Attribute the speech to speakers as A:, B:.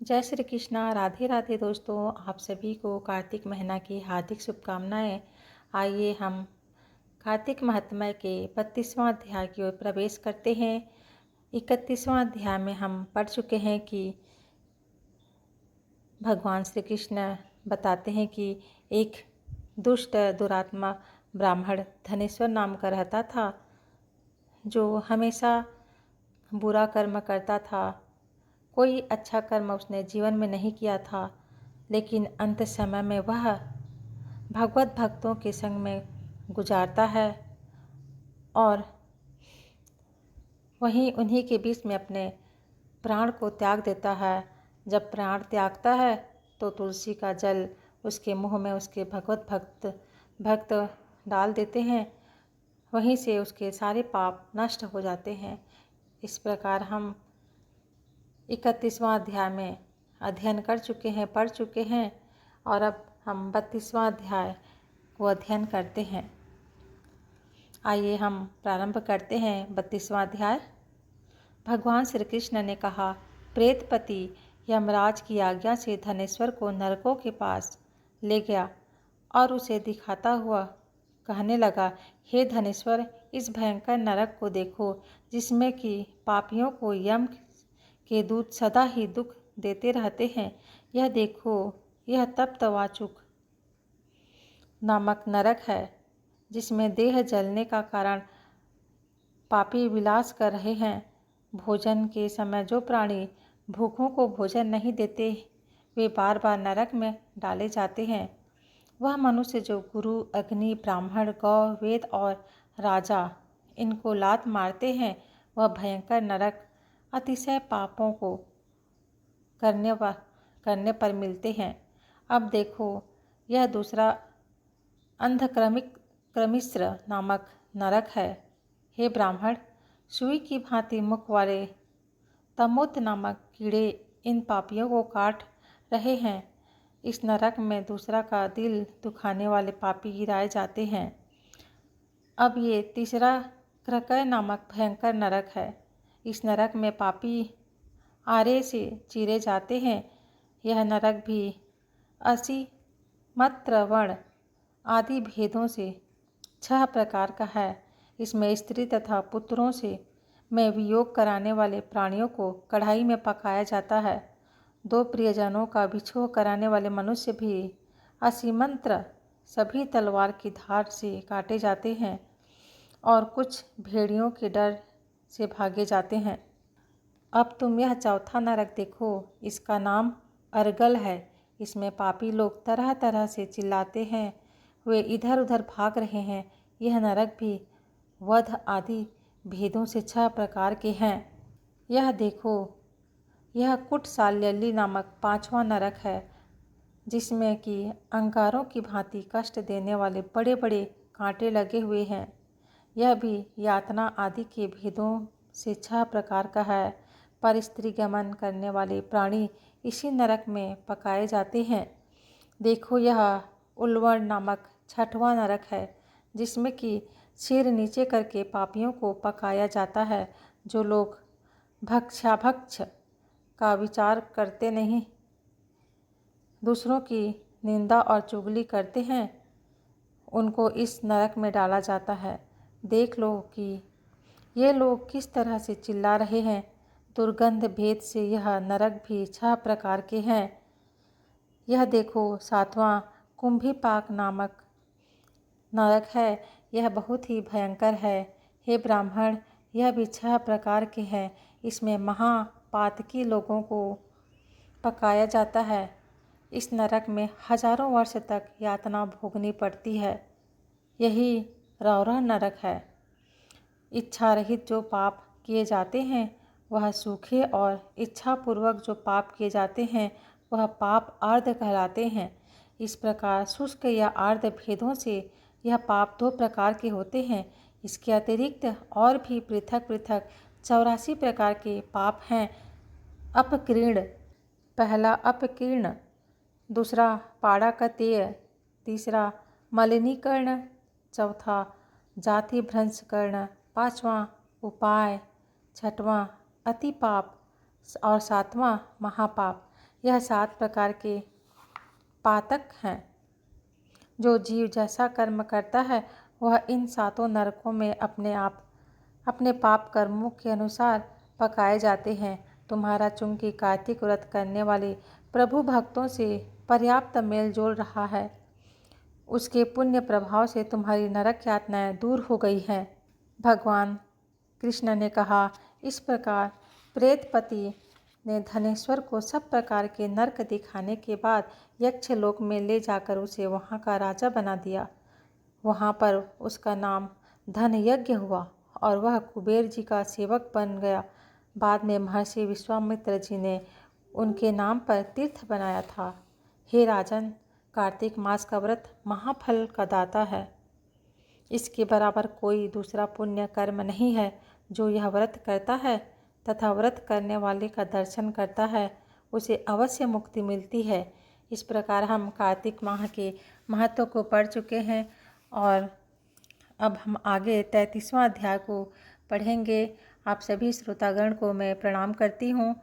A: जय श्री कृष्णा। राधे राधे दोस्तों, आप सभी को कार्तिक महीना की हार्दिक शुभकामनाएं। आइए हम कार्तिक महात्म्य के 32वां अध्याय की ओर प्रवेश करते हैं। 31वां अध्याय में हम पढ़ चुके हैं कि भगवान श्री कृष्ण बताते हैं कि एक दुष्ट दुरात्मा ब्राह्मण धनेश्वर नाम का रहता था, जो हमेशा बुरा कर्म करता था। कोई अच्छा कर्म उसने जीवन में नहीं किया था, लेकिन अंत समय में वह भगवत भक्तों के संग में गुजारता है और वहीं उन्हीं के बीच में अपने प्राण को त्याग देता है। जब प्राण त्यागता है तो तुलसी का जल उसके मुंह में उसके भगवत भक्त डाल देते हैं। वहीं से उसके सारे पाप नष्ट हो जाते हैं। इस प्रकार हम 31वां अध्याय में अध्ययन कर चुके हैं, पढ़ चुके हैं, और अब हम 32वां अध्याय को अध्ययन करते हैं। आइए हम प्रारंभ करते हैं 32वां अध्याय। भगवान श्री कृष्ण ने कहा, प्रेतपति यमराज की आज्ञा से धनेश्वर को नरकों के पास ले गया और उसे दिखाता हुआ कहने लगा, हे धनेश्वर, इस भयंकर नरक को देखो, जिसमें कि पापियों को यम के दूत सदा ही दुख देते रहते हैं। यह देखो, यह तप्त वाचुक नामक नरक है, जिसमें देह जलने का कारण पापी विलास कर रहे हैं। भोजन के समय जो प्राणी भूखों को भोजन नहीं देते, वे बार बार नरक में डाले जाते हैं। वह मनुष्य जो गुरु, अग्नि, ब्राह्मण, गौ, वेद और राजा इनको लात मारते हैं, वह भयंकर नरक अतिशय पापों को करने पर मिलते हैं। अब देखो, यह दूसरा क्रमिश्र नामक नरक है। हे ब्राह्मण, सुई की भांति मुख वाले तमोत नामक कीड़े इन पापियों को काट रहे हैं। इस नरक में दूसरा का दिल दुखाने वाले पापी गिराए जाते हैं। अब ये तीसरा क्रकय नामक भयंकर नरक है। इस नरक में पापी आरे से चीरे जाते हैं। यह नरक भी असी, मत्र, वर्ण आदि भेदों से 6 प्रकार का है। इसमें स्त्री तथा पुत्रों से में वियोग कराने वाले प्राणियों को कढ़ाई में पकाया जाता है। 2 प्रियजनों का विछोह कराने वाले मनुष्य भी असीमंत्र सभी तलवार की धार से काटे जाते हैं और कुछ भेड़ियों के डर से भागे जाते हैं। अब तुम यह चौथा नरक देखो, इसका नाम अर्गल है। इसमें पापी लोग तरह तरह से चिल्लाते हैं, वे इधर उधर भाग रहे हैं। यह नरक भी वध आदि भेदों से 6 प्रकार के हैं। यह देखो, यह कुटसाल्यली नामक 5वां नरक है, जिसमें कि अंगारों की भांति कष्ट देने वाले बड़े बड़े कांटे लगे हुए हैं। यह भी यातना आदि के भेदों से 6 प्रकार का है। पर स्त्री गमन करने वाले प्राणी इसी नरक में पकाए जाते हैं। देखो, यह उल्वण नामक 6वां नरक है, जिसमें कि सिर नीचे करके पापियों को पकाया जाता है। जो लोग भक्षाभक्ष का विचार करते नहीं, दूसरों की निंदा और चुगली करते हैं, उनको इस नरक में डाला जाता है। देख लो कि ये लोग किस तरह से चिल्ला रहे हैं। दुर्गंध भेद से यह नरक भी 6 प्रकार के हैं। यह देखो, 7वां कुंभीपाक नामक नरक है। यह बहुत ही भयंकर है। हे ब्राह्मण, यह भी 6 प्रकार के हैं। इसमें महापातकी लोगों को पकाया जाता है। इस नरक में हजारों वर्ष तक यातना भोगनी पड़ती है। यही रौरह नरक है। इच्छा रहित जो पाप किए जाते हैं वह सूखे, और इच्छापूर्वक जो पाप किए जाते हैं वह पाप आर्ध कहलाते हैं। इस प्रकार शुष्क या आर्ध भेदों से यह पाप 2 प्रकार के होते हैं। इसके अतिरिक्त और भी पृथक पृथक 84 प्रकार के पाप हैं। अपकीर्ण, पहला अपकीर्ण, दूसरा पाड़ाकतेय, तीसरा मलिनीकर्ण, चौथा जाति भ्रंशकर्ण, 5वां उपाय, 6वां अतिपाप और 7वां महापाप। यह 7 प्रकार के पातक हैं। जो जीव जैसा कर्म करता है वह इन 7 नरकों में अपने पाप कर्मों के अनुसार पकाए जाते हैं। तुम्हारा चूंकि कार्तिक व्रत करने वाले प्रभु भक्तों से पर्याप्त मेल जोल रहा है, उसके पुण्य प्रभाव से तुम्हारी नरक यातनाएं दूर हो गई हैं। भगवान कृष्ण ने कहा। इस प्रकार प्रेतपति ने धनेश्वर को सब प्रकार के नरक दिखाने के बाद यक्षलोक में ले जाकर उसे वहाँ का राजा बना दिया। वहाँ पर उसका नाम धनयज्ञ हुआ और वह कुबेर जी का सेवक बन गया। बाद में महर्षि विश्वामित्र जी ने उनके नाम पर तीर्थ बनाया था। हे राजन, कार्तिक मास का व्रत महाफल का दाता है। इसके बराबर कोई दूसरा पुण्य कर्म नहीं है। जो यह व्रत करता है तथा व्रत करने वाले का दर्शन करता है उसे अवश्य मुक्ति मिलती है। इस प्रकार हम कार्तिक माह के महत्व को पढ़ चुके हैं और अब हम आगे 33वां अध्याय को पढ़ेंगे। आप सभी श्रोतागण को मैं प्रणाम करती हूँ।